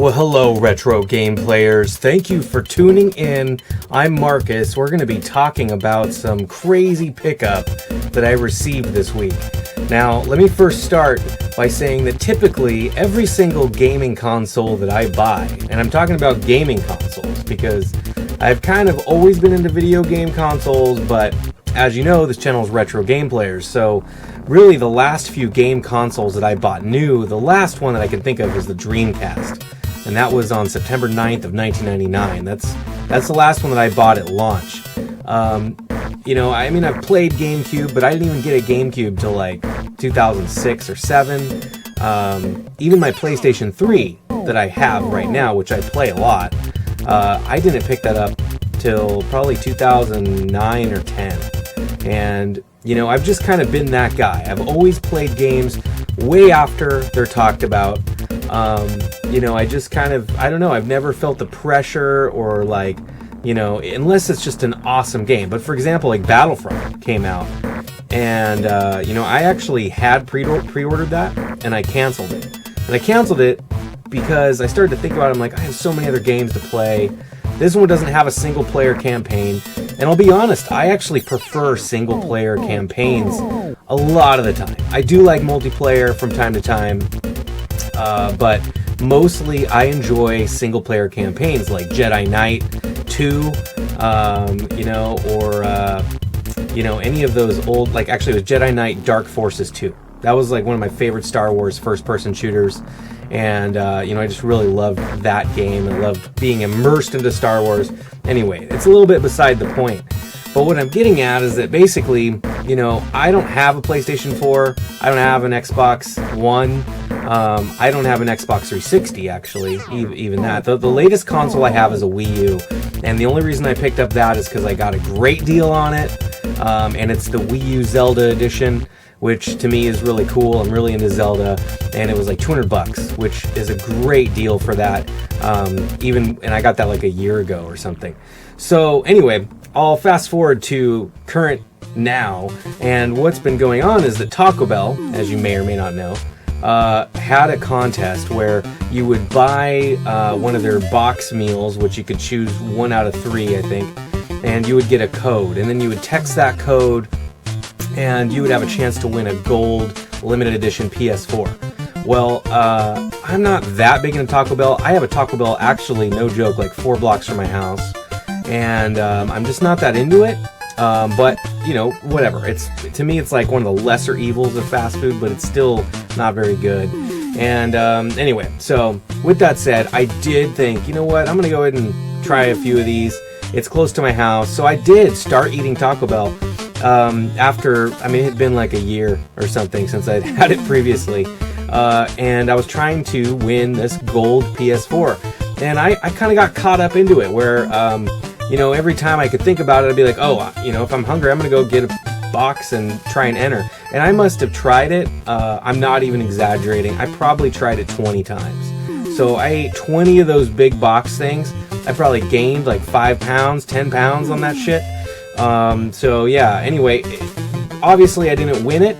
Well, hello, retro game players. Thank you for tuning in. I'm Marcus. We're going to be talking about some crazy pickup that I received this week. Now, let me first start by saying that typically every single gaming console that I buy, and I'm talking about gaming consoles because I've kind of always been into video game consoles, but as you know, this channel is Retro Game Players, so really the last few game consoles that I bought new, the last one that I can think of is the Dreamcast. And that was on September 9th of 1999. That's the last one that I bought at launch. You know, I mean, I've played GameCube, but I didn't even get a GameCube till like 2006 or 7. Even my PlayStation 3 that I have right now, which I play a lot, I didn't pick that up till probably 2009 or 10. And, you know, I've just kind of been that guy. I've always played games way after they're talked about. You know, I just kind of, I don't know, I've never felt the pressure or like, you know, unless it's just an awesome game. But for example, like Battlefront came out and, you know, I actually had pre-ordered that and I canceled it. And I canceled it because I started to think about it. I'm like, I have so many other games to play. This one doesn't have a single player campaign. And I'll be honest, I actually prefer single player campaigns a lot of the time. I do like multiplayer from time to time. But mostly I enjoy single player campaigns like Jedi Knight 2, you know, or, you know, any of those old, like actually it was Jedi Knight Dark Forces 2. That was like one of my favorite Star Wars first person shooters. And, you know, I just really loved that game and loved being immersed into Star Wars. Anyway, it's a little bit beside the point. But what I'm getting at is that basically, you know, I don't have a PlayStation 4. I don't have an Xbox One. I don't have an Xbox 360, actually, even that. The latest console I have is a Wii U. And the only reason I picked up that is because I got a great deal on it. And it's the Wii U Zelda edition, which to me is really cool. I'm really into Zelda. And it was like $200, which is a great deal for that. And I got that like a year ago or something. So anyway, I'll fast forward to current now, and what's been going on is that Taco Bell, as you may or may not know, had a contest where you would buy one of their box meals, which you could choose 1 out of 3, I think, and you would get a code, and then you would text that code, and you would have a chance to win a gold limited edition PS4. Well, I'm not that big into Taco Bell. I have a Taco Bell, actually, no joke, like 4 blocks from my house. And I'm just not that into it, but you know, whatever. To me, it's like one of the lesser evils of fast food, but it's still not very good. And anyway, so with that said, I did think, you know what, I'm gonna go ahead and try a few of these. It's close to my house, so I did start eating Taco Bell after, I mean, it had been like a year or something since I'd had it previously, and I was trying to win this gold PS4, and I kind of got caught up into it where you know, every time I could think about it, I'd be like, oh, you know, if I'm hungry, I'm going to go get a box and try and enter. And I must have tried it. I'm not even exaggerating. I probably tried it 20 times. So I ate 20 of those big box things. I probably gained like 5 pounds, 10 pounds on that shit. So yeah, anyway, obviously I didn't win it.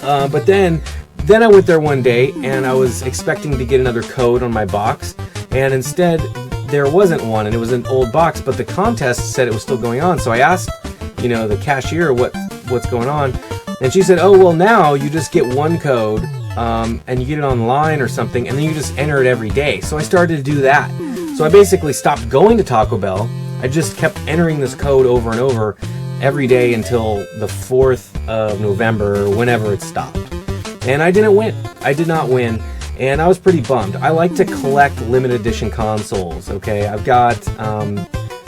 But then I went there one day and I was expecting to get another code on my box. And instead, there wasn't one, and it was an old box, but the contest said it was still going on. So I asked, you know, the cashier what's going on, and she said, oh, well, now you just get one code, and you get it online or something, and then you just enter it every day. So I started to do that. So I basically stopped going to Taco Bell. I just kept entering this code over and over every day until the 4th of November, or whenever it stopped. And I didn't win. I did not win. and I was pretty bummed. I like to collect limited edition consoles, okay? I've got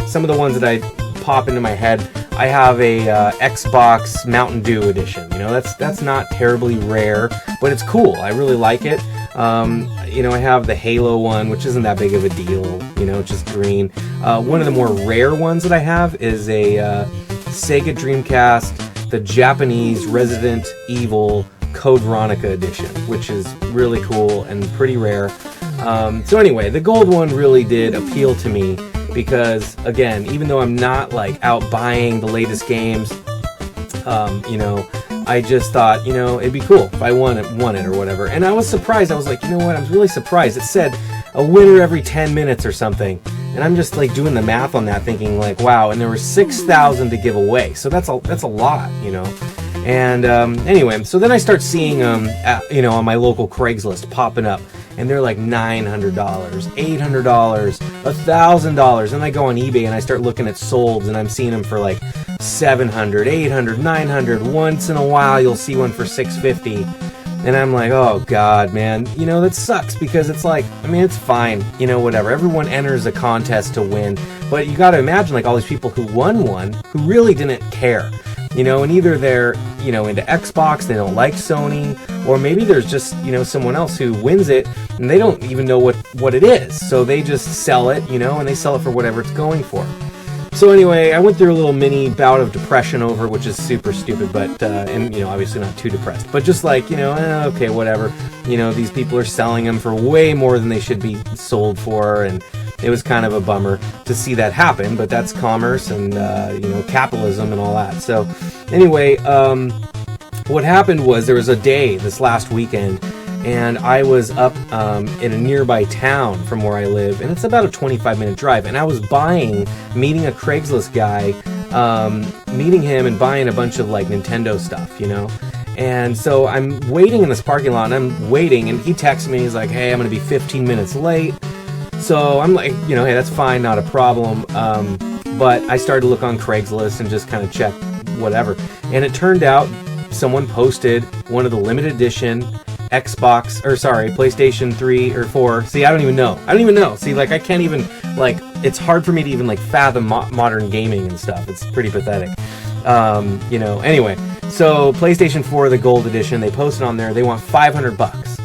some of the ones that I pop into my head. I have a Xbox Mountain Dew edition. You know, that's not terribly rare, but it's cool. I really like it. You know, I have the Halo one, which isn't that big of a deal. You know, it's just green. One of the more rare ones that I have is a Sega Dreamcast, the Japanese Resident Evil Code Veronica edition, which is really cool and pretty rare. So anyway, the gold one really did appeal to me because, again, even though I'm not like out buying the latest games, you know, I just thought, you know, it'd be cool if I won it or whatever. And I was surprised. I was like, you know what? I was really surprised. It said a winner every 10 minutes or something. And I'm just like doing the math on that, thinking like, wow. And there were 6,000 to give away. So that's a lot, you know. And anyway, so then I start seeing you know, on my local Craigslist popping up, and they're like $900, $800, $1,000. And I go on eBay and I start looking at solds, and I'm seeing them for like $700, $800, $900. Once in a while, you'll see one for $650. And I'm like, oh God, man, you know, that sucks, because it's like, I mean, it's fine, you know, whatever. Everyone enters a contest to win, but you got to imagine like all these people who won one who really didn't care. You know, and either they're, you know, into Xbox, they don't like Sony, or maybe there's just, you know, someone else who wins it and they don't even know what it is. So they just sell it, you know, and they sell it for whatever it's going for. So anyway, I went through a little mini bout of depression over, which is super stupid, but, and, you know, obviously not too depressed, but just like, you know, okay, whatever. You know, these people are selling them for way more than they should be sold for, and it was kind of a bummer to see that happen, but that's commerce and, you know, capitalism and all that. So anyway, what happened was there was a day this last weekend, and I was up in a nearby town from where I live, and it's about a 25-minute drive, and I was meeting a Craigslist guy, meeting him and buying a bunch of like Nintendo stuff, you know. And so I'm waiting in this parking lot, and I'm waiting, and he texts me, he's like, hey, I'm gonna be 15 minutes late. So I'm like, you know, hey, that's fine, not a problem. But I started to look on Craigslist and just kind of check whatever. And it turned out someone posted one of the limited edition PlayStation 3 or 4. See, I don't even know. See, like, I can't even, like, it's hard for me to even, like, fathom modern gaming and stuff. It's pretty pathetic. You know, anyway. So, PlayStation 4, the gold edition, they posted on there, they want $500.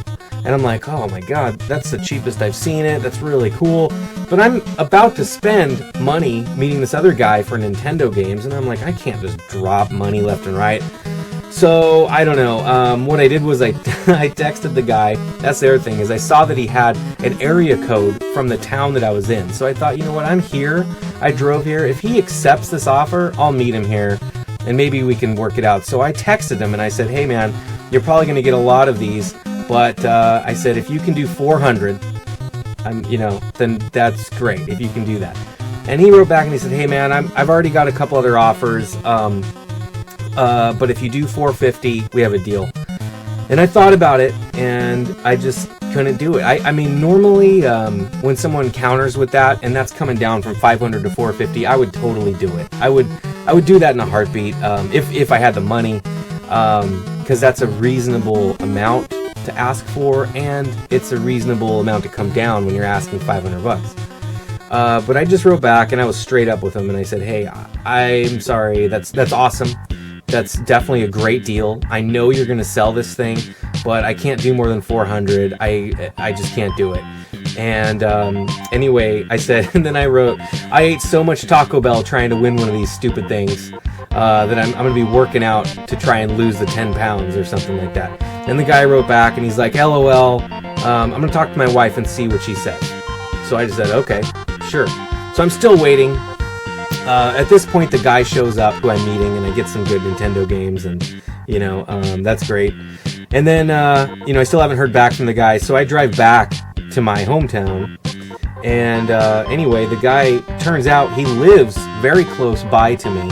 And I'm like, oh my God, that's the cheapest I've seen it. That's really cool. But I'm about to spend money meeting this other guy for Nintendo games. And I'm like, I can't just drop money left and right. So, I don't know. What I did was I texted the guy. That's the other thing, is I saw that he had an area code from the town that I was in. So I thought, you know what, I'm here. I drove here. If he accepts this offer, I'll meet him here. And maybe we can work it out. So I texted him and I said, hey man, you're probably going to get a lot of these. But I said, if you can do 400, you know, then that's great, if you can do that. And he wrote back and he said, hey man, I've already got a couple other offers, but if you do 450, we have a deal. And I thought about it, and I just couldn't do it. I mean, normally when someone counters with that, and that's coming down from 500 to 450, I would totally do it. I would do that in a heartbeat, if I had the money, because that's a reasonable amount to ask for, and it's a reasonable amount to come down when you're asking $500. But I just wrote back, and I was straight up with him, and I said, hey, I'm sorry, that's awesome. That's definitely a great deal. I know you're going to sell this thing, but I can't do more than 400. I just can't do it. And anyway, I said, and then I wrote, I ate so much Taco Bell trying to win one of these stupid things that I'm going to be working out to try and lose the 10 pounds or something like that. And the guy wrote back, and he's like, LOL, I'm going to talk to my wife and see what she says. So I just said, okay, sure. So I'm still waiting. At this point, the guy shows up who I'm meeting, and I get some good Nintendo games, and, you know, that's great. And then, you know, I still haven't heard back from the guy, so I drive back to my hometown. And anyway, the guy, turns out he lives very close by to me,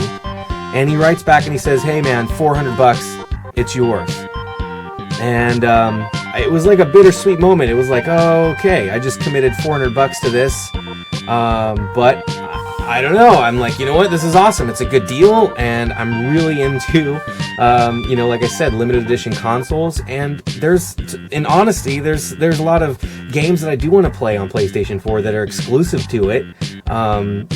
and he writes back and he says, hey man, $400, it's yours. And it was like a bittersweet moment. It was like, oh, okay, I just committed $400 to this, but I don't know. I'm like, you know what? This is awesome. It's a good deal, and I'm really into, you know, like I said, limited edition consoles. And there's, in honesty, there's a lot of games that I do want to play on PlayStation 4 that are exclusive to it.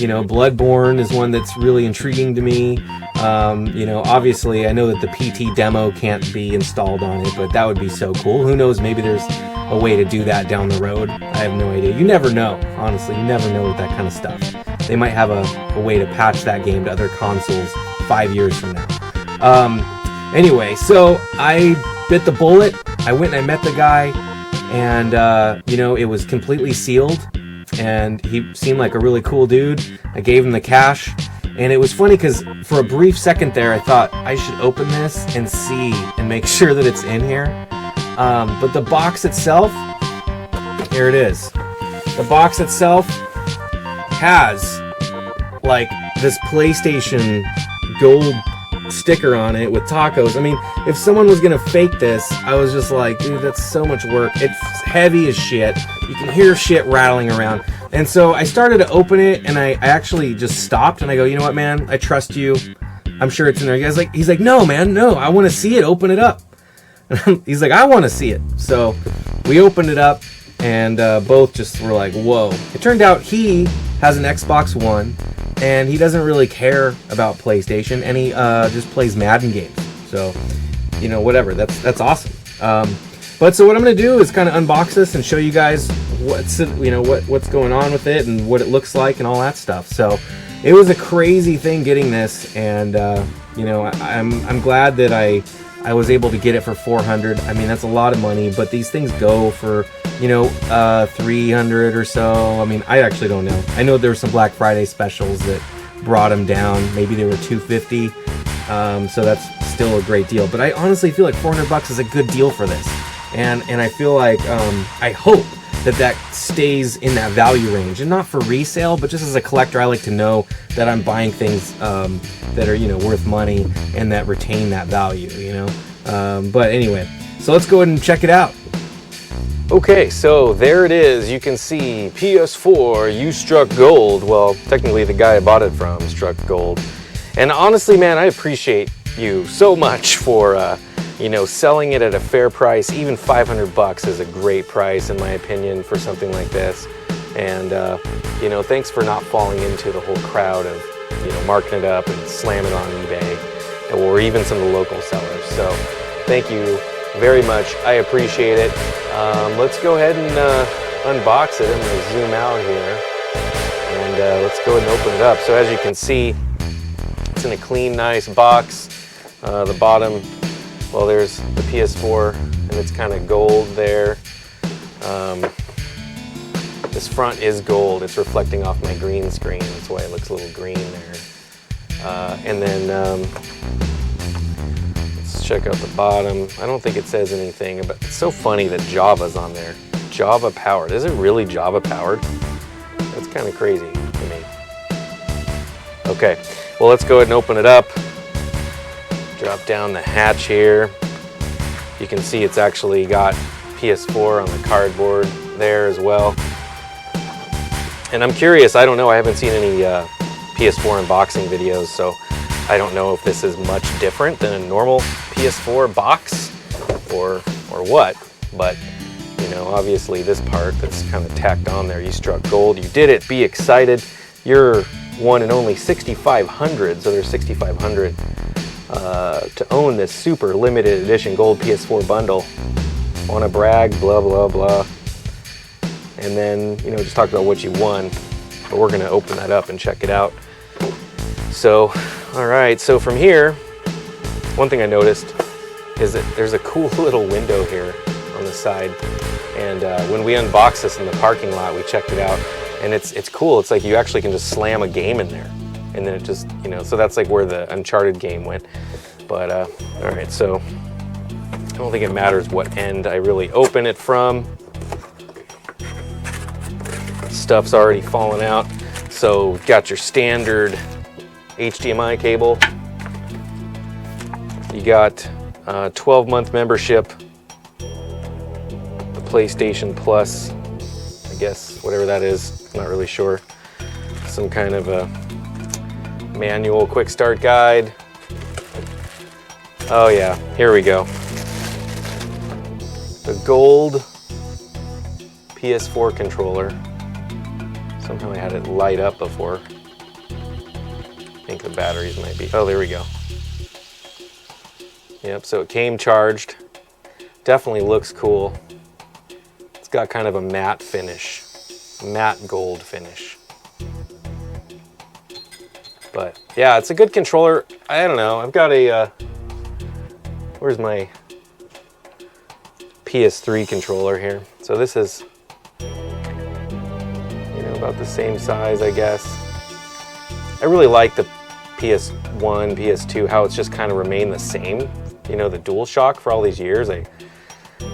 You know, Bloodborne is one that's really intriguing to me. You know, obviously, I know that the PT demo can't be installed on it, but that would be so cool. Who knows? Maybe there's a way to do that down the road. I have no idea. You never know. Honestly, you never know with that kind of stuff. They might have a way to patch that game to other consoles 5 years from now. Anyway, so I bit the bullet. I went and I met the guy, and you know, it was completely sealed, and he seemed like a really cool dude. I gave him the cash, and it was funny because for a brief second there, I thought I should open this and see and make sure that it's in here. But the box itself, here it is. The box itself has like this PlayStation gold sticker on it with tacos. I mean, if someone was gonna fake this, I was just like, dude, that's so much work. It's heavy as shit. You can hear shit rattling around. And so I started to open it, and I actually just stopped, and I go, you know what, man? I trust you. I'm sure it's in there. He's like, no, man, no. I want to see it. Open it up. He's like, I want to see it. So we opened it up, and both just were like, whoa. It turned out he has an Xbox One, and he doesn't really care about PlayStation, and he just plays Madden games. So, you know, whatever. That's awesome. But so what I'm going to do is kind of unbox this and show you guys what's going on with it and what it looks like and all that stuff. So it was a crazy thing getting this, and you know, I'm glad that I was able to get it for $400. I mean, that's a lot of money, but these things go for, you know, $300 or so. I mean, I actually don't know. I know there were some Black Friday specials that brought them down. Maybe they were $250. So that's still a great deal. But I honestly feel like $400 is a good deal for this. And I feel like, I hope that stays in that value range, and not for resale, but just as a collector, I like to know that I'm buying things that are, you know, worth money and that retain that value, you know. But anyway, so let's go ahead and check it out. Okay, so there it is. You can see PS4, you struck gold. Well, technically the guy I bought it from struck gold. And honestly, man, I appreciate you so much for you know, selling it at a fair price. Even $500 is a great price, in my opinion, for something like this. And you know, thanks for not falling into the whole crowd of, you know, marking it up and slamming it on eBay, or even some of the local sellers. So thank you very much. I appreciate it. Let's go ahead and unbox it. I'm going to zoom out here, and let's go ahead and open it up. So as you can see, it's in a clean, nice box. The bottom, well, there's the PS4, and it's kind of gold there. This front is gold. It's reflecting off my green screen. That's why it looks a little green there. And then let's check out the bottom. I don't think it says anything, but it's so funny that Java's on there. Java powered. Is it really Java powered? That's kind of crazy to me. Okay, well, let's go ahead and open it up. Drop down the hatch here. You can see it's actually got PS4 on the cardboard there as well. And I'm curious, I don't know, I haven't seen any PS4 unboxing videos, so I don't know if this is much different than a normal PS4 box or what. But, you know, obviously this part that's kind of tacked on there, you struck gold, you did it, be excited. You're one and only 6,500, so there's 6,500 to own this super limited edition gold PS4 bundle. Wanna brag, blah, blah, blah. And then, you know, just talk about what you won, but we're gonna open that up and check it out. So, all right, so from here, one thing I noticed is that there's a cool little window here on the side. And when we unboxed this in the parking lot, we checked it out, and it's cool. It's like you actually can just slam a game in there, and then it just, you know, so that's like where the Uncharted game went. But all right, so I don't think it matters what end I really open it from. Stuff's already fallen out. So got your standard HDMI cable. You got a 12-month membership, the PlayStation Plus, I guess, whatever that is, I'm not really sure. Some kind of a Manual quick start guide. Oh yeah, here we go. The GOLD PS4 controller. Somehow I had it light up before. I think the batteries might be, oh, there we go. Yep, so it came charged. Definitely looks cool. It's got kind of a matte finish, matte gold finish. But yeah, it's a good controller. I don't know, I've got a, where's my PS3 controller here? So this is, you know, about the same size, I guess. I really like the PS1, PS2, how it's just kind of remained the same. You know, the DualShock for all these years. I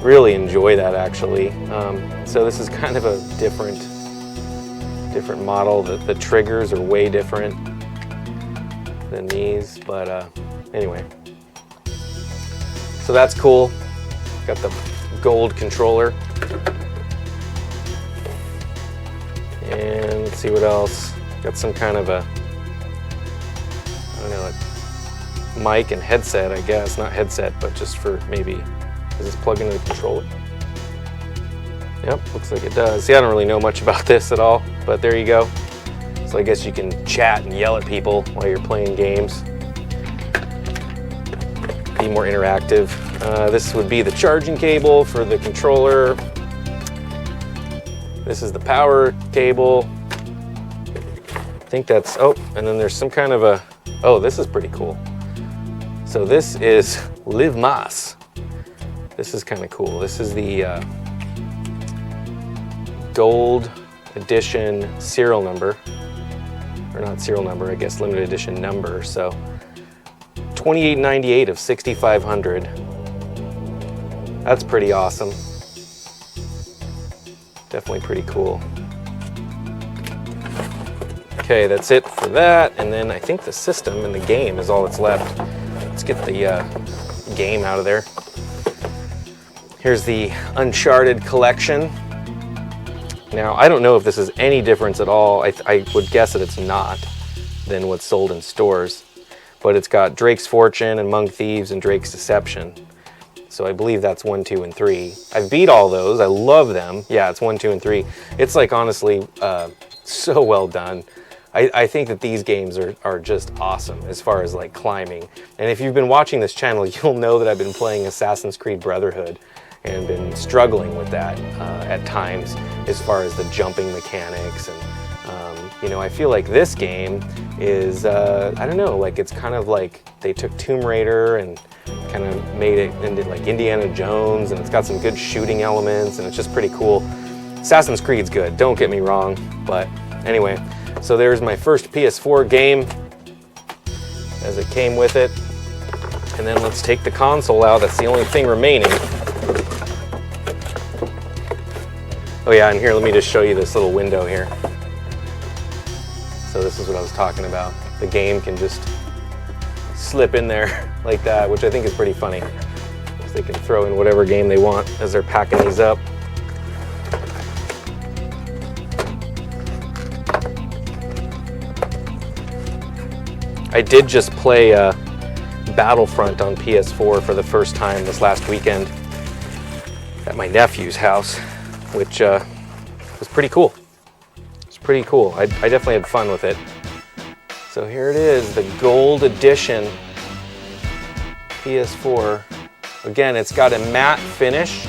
really enjoy that, actually. So this is kind of a different model. The triggers are way different than these, but anyway. So that's cool. Got the GOLD controller. And let's see what else. Got some kind of a, I don't know, a mic and headset, I guess. Not headset, but just for maybe, does this plug into the controller? Yep, looks like it does. See, I don't really know much about this at all, but there you go. So I guess you can chat and yell at people while you're playing games. Be more interactive. This would be the charging cable for the controller. This is the power cable. I think that's, oh, and then there's some kind of a, oh, this is pretty cool. So this is Live Mas. This is kind of cool. This is the GOLD edition serial number. Or not serial number, I guess limited edition number. So $28.98 of 6,500. That's pretty awesome. Definitely pretty cool. Okay, that's it for that. And then I think the system and the game is all that's left. Let's get the game out of there. Here's the Uncharted collection. Now, I don't know if this is any difference at all. I would guess that it's not than what's sold in stores. But it's got Drake's Fortune and Among Thieves and Drake's Deception. So I believe that's 1, 2, and 3. I've beat all those. I love them. Yeah, it's 1, 2, and 3. It's like honestly so well done. I think that these games are just awesome as far as like climbing. And if you've been watching this channel, you'll know that I've been playing Assassin's Creed Brotherhood and been struggling with that at times as far as the jumping mechanics. And you know, I feel like this game is, I don't know, like it's kind of like they took Tomb Raider and kind of made it into like Indiana Jones, and it's got some good shooting elements, and it's just pretty cool. Assassin's Creed's good, don't get me wrong, but anyway, so there's my first PS4 game as it came with it. And then let's take the console out, that's the only thing remaining. Oh yeah, and here, let me just show you this little window here. So this is what I was talking about. The game can just slip in there like that, which I think is pretty funny. So they can throw in whatever game they want as they're packing these up. I did just play Battlefront on PS4 for the first time this last weekend at my nephew's house, which was pretty cool. It's pretty cool. I definitely had fun with it. So here it is, the GOLD edition PS4. Again, it's got a matte finish.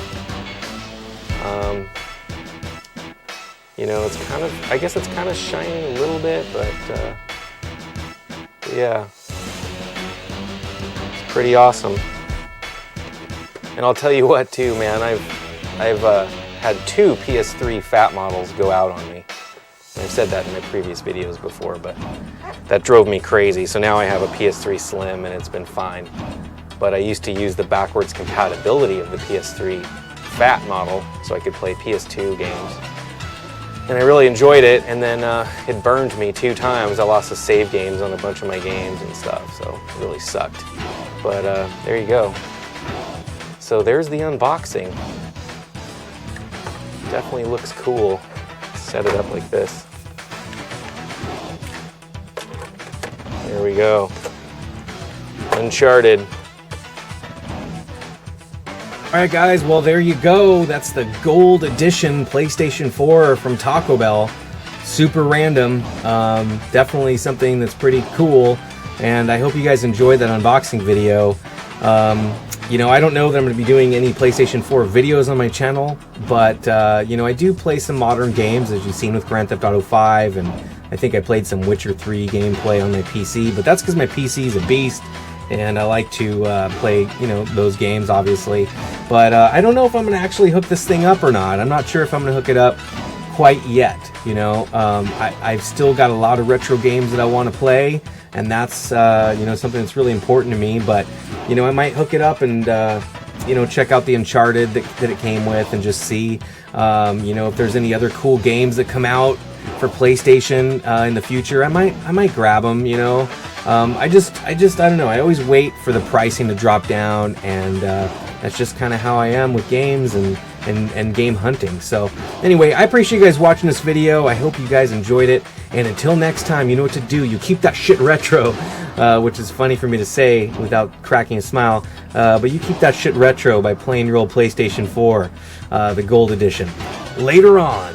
You know, it's kind of, I guess it's kind of shiny a little bit, but yeah, it's pretty awesome. And I'll tell you what too, man, I've had 2 PS3 fat models go out on me. I've said that in my previous videos before, but that drove me crazy. So now I have a PS3 Slim and it's been fine. But I used to use the backwards compatibility of the PS3 fat model so I could play PS2 games. And I really enjoyed it, and then it burned me 2 times. I lost the save games on a bunch of my games and stuff, so it really sucked. But there you go. So there's the unboxing. Definitely looks cool. Set it up like this. There we go. Uncharted. Alright guys, well there you go. That's the Gold Edition PlayStation 4 from Taco Bell. Super random. Definitely something that's pretty cool. And I hope you guys enjoyed that unboxing video. You know, I don't know that I'm going to be doing any PlayStation 4 videos on my channel, but, you know, I do play some modern games, as you've seen with Grand Theft Auto 5, and I think I played some Witcher 3 gameplay on my PC, but that's because my PC is a beast, and I like to play, you know, those games, obviously. But I don't know if I'm going to actually hook this thing up or not. I'm not sure if I'm going to hook it up quite yet, you know. I've still got a lot of retro games that I want to play, and that's, you know, something that's really important to me, but you know, I might hook it up and, you know, check out the Uncharted that it came with and just see, you know, if there's any other cool games that come out for PlayStation in the future. I might grab them, you know. I don't know. I always wait for the pricing to drop down, and that's just kind of how I am with games and game hunting. So anyway, I appreciate you guys watching this video. I hope you guys enjoyed it. And until next time, you know what to do. You keep that shit retro, which is funny for me to say without cracking a smile. But you keep that shit retro by playing your old PlayStation 4, the Gold Edition. Later on.